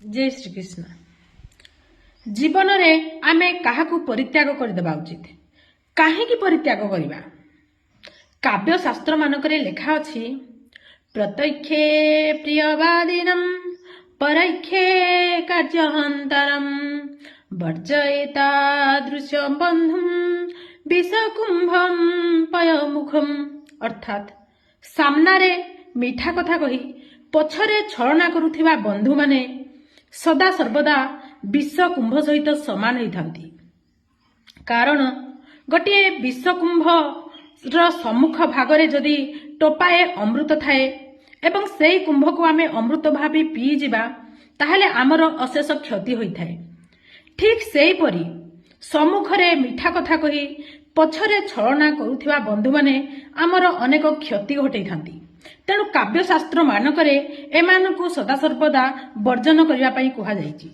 जय श्री कृष्ण। जीवन में आमे काहाकू परित्याग करदेबा उचित। काहेकि परित्याग करबा? काव्य शास्त्र मानकरे लेखा अछि प्रत्यक्षे प्रियवादिनम परैक्षे कार्यहंतरम वर्जयेता दृश्य बंधुम विषकुंभम पयमुखम। अर्थात सामनारे मीठा कथा कही पछरे छलना करुथिबा बंधु माने सदा सर्वदा विषकुंभ सहित समान होइथांती। कारण गोटे विषकुंभ सम्मुख भागरे जदि टोपाए अमृत थाए एवं सेई कुंभ को आमे अमृत भावी पी जिबा ताहले आमर अशेष क्षति होइथाए। ठीक सेई परी सम्मुखरे मीठा कथा कही पछरे छलना करुथिबा बंधु माने आमर अनेक क्षति घटैथांती। तेणु काव्य शास्त्र मानकरे एमानकु सदा सर्वदा वर्जन करिबा पई कुहा जायछि।